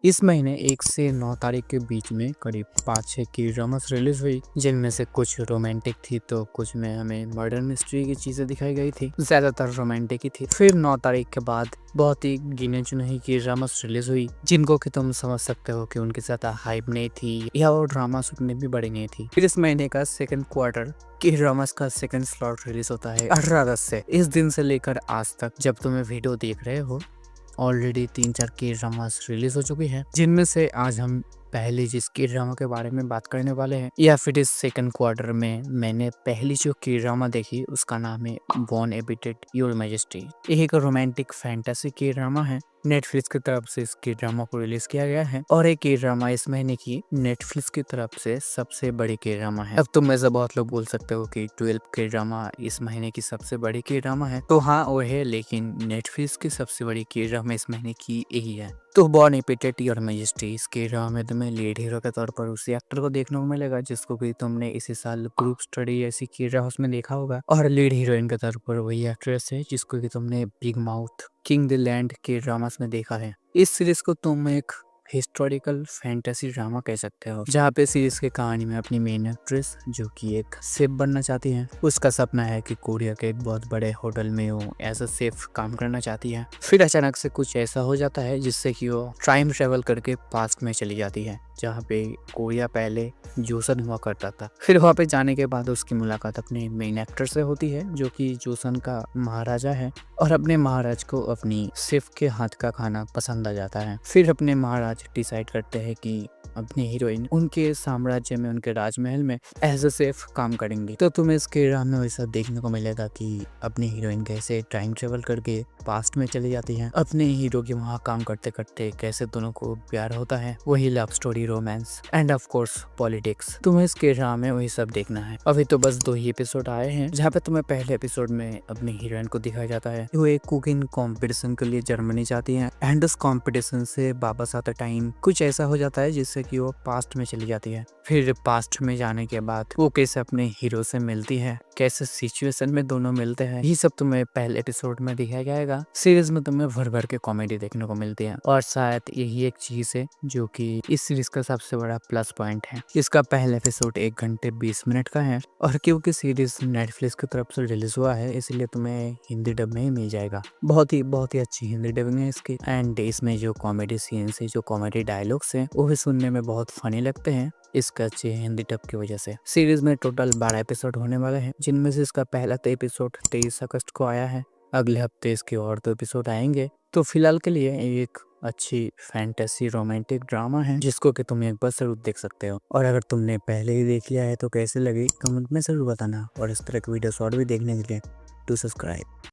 इस महीने 1 से 9 तारीख के बीच में करीब 5-6 की ड्रामास रिलीज हुई, जिनमें से कुछ रोमांटिक थी तो कुछ में हमें मर्डर मिस्ट्री की चीजें दिखाई गई थी। ज्यादातर रोमांटिक ही थी। फिर 9 तारीख के बाद बहुत ही गिने चुने ही की ड्रामास रिलीज हुई, जिनको कि तुम समझ सकते हो कि उनकी ज्यादा हाइप नहीं थी या वो ड्रामास उतनी भी बड़ी नहीं थी। फिर इस महीने का सेकंड क्वार्टर की ड्रामास का सेकंड स्लॉट रिलीज होता है 18 अगस्त से। इस दिन से लेकर आज तक जब तुम्हें वीडियो देख रहे हो ऑलरेडी 3-4 के ड्रामास रिलीज हो चुकी है, जिनमें से आज हम पहली जिस के ड्रामा के बारे में बात करने वाले हैं या फिर इस सेकंड क्वार्टर में मैंने पहली जो के ड्रामा देखी उसका नाम है बॉर्न एबिटेड योर मैजेस्टी। ये एक रोमांटिक फैंटेसी के ड्रामा है। नेटफ्लिक्स की तरफ से इस के ड्रामा को रिलीज किया गया है और एक के ड्रामा इस महीने की नेटफ्लिक्स की तरफ से सबसे बड़ी के ड्रामा है। अब तुम में से बहुत लोग बोल सकते हो कि 12 के ड्रामा इस महीने की सबसे बड़ी के ड्रामा है, तो हाँ वो है, लेकिन नेटफ्लिक्स की सबसे बड़ी के ड्रामा इस महीने की यही है। तो बॉर्न एपिटेड योर मैजेस्टी इस के ड्रामा में तुम्हें लीड हीरो के तौर पर उसी एक्टर को देखने को मिलेगा जिसको भी तुमने इसी साल ग्रुप स्टडी ऐसी के ड्रामा में देखा होगा, और लीड हीरोइन के तौर पर वही एक्ट्रेस है जिसको कि तुमने big mouth king the land के ड्रामास में देखा है। इस सीरीज को तुम एक हिस्टोरिकल फैंटेसी ड्रामा कह सकते हो, जहाँ पे सीरीज की कहानी में अपनी मेन एक्ट्रेस जो कि एक शेफ बनना चाहती है, उसका सपना है कि कोरिया के एक बहुत बड़े होटल में वो एज अ शेफ काम करना चाहती है। फिर अचानक से कुछ ऐसा हो जाता है जिससे कि वो टाइम ट्रेवल करके पास्ट में चली जाती है, जहाँ पे कोरिया पहले जोसन हुआ करता था। फिर वहाँ पे जाने के बाद उसकी मुलाकात अपने मेन एक्टर से होती है जो कि जोसन का महाराजा है, और अपने महाराज को अपनी शेफ के हाथ का खाना पसंद आ जाता है। फिर अपने महाराज डिसाइड करते हैं कि अपनी हीरोइन उनके साम्राज्य में, उनके राजमहल में एज अ शेफ काम करेंगी। तो तुम्हें इसके ड्रामे में वैसा देखने को मिलेगा कि अपनी हीरोइन कैसे टाइम ट्रेवल करके पास्ट में चली जाती है, अपने हीरो के वहाँ काम करते करते कैसे दोनों को प्यार होता है, वही love story, romance end of course politics. तुम्हें इसके ड्रामे वही सब देखना है। अभी तो बस 2 ही एपिसोड आए हैं, जहाँ पे तुम्हें पहले एपिसोड में अपनी हीरोइन को दिखाया जाता है वो एक कुकिंग कॉम्पिटिशन के लिए जर्मनी जाती है, एंड उस कॉम्पिटिशन से वापस आते टाइम कुछ ऐसा हो जाता है जिससे कि वो पास्ट में चली जाती है। फिर पास्ट में जाने के बाद वो कैसे अपने हीरो से मिलती है, कैसे सिचुएशन में दोनों मिलते हैं, ये सब तुम्हें पहले एपिसोड में दिखाया जाएगा। सीरीज में तुम्हें भर भर के कॉमेडी देखने को मिलती है, और शायद यही एक चीज है जो कि इस सीरीज का सबसे बड़ा प्लस पॉइंट है। इसका पहला एपिसोड 1 घंटे 20 मिनट का है, और क्योंकि सीरीज नेटफ्लिक्स की तरफ से रिलीज हुआ है इसलिए तुम्हें हिंदी डब में ही मिल जाएगा। बहुत ही अच्छी हिंदी डबिंग है इसकी, एंड इसमें जो कॉमेडी सीन्स है, जो कॉमेडी डायलॉग्स है, वो भी सुनने में बहुत फनी लगते हैं इसका अच्छी हिंदी डब की वजह से। सीरीज में टोटल 12 एपिसोड होने वाले हैं, जिनमें से इसका पहला तो एपिसोड 23 अगस्त को आया है। अगले हफ्ते इसके और 2 एपिसोड आएंगे। तो फिलहाल के लिए एक अच्छी फैंटेसी रोमांटिक ड्रामा है जिसको कि तुम एक बार जरूर देख सकते हो। और अगर तुमने पहले ही देख लिया है तो कैसे लगी कमेंट में जरूर बताना, और इस तरह की वीडियोस और भी देखने के लिए टू सब्सक्राइब।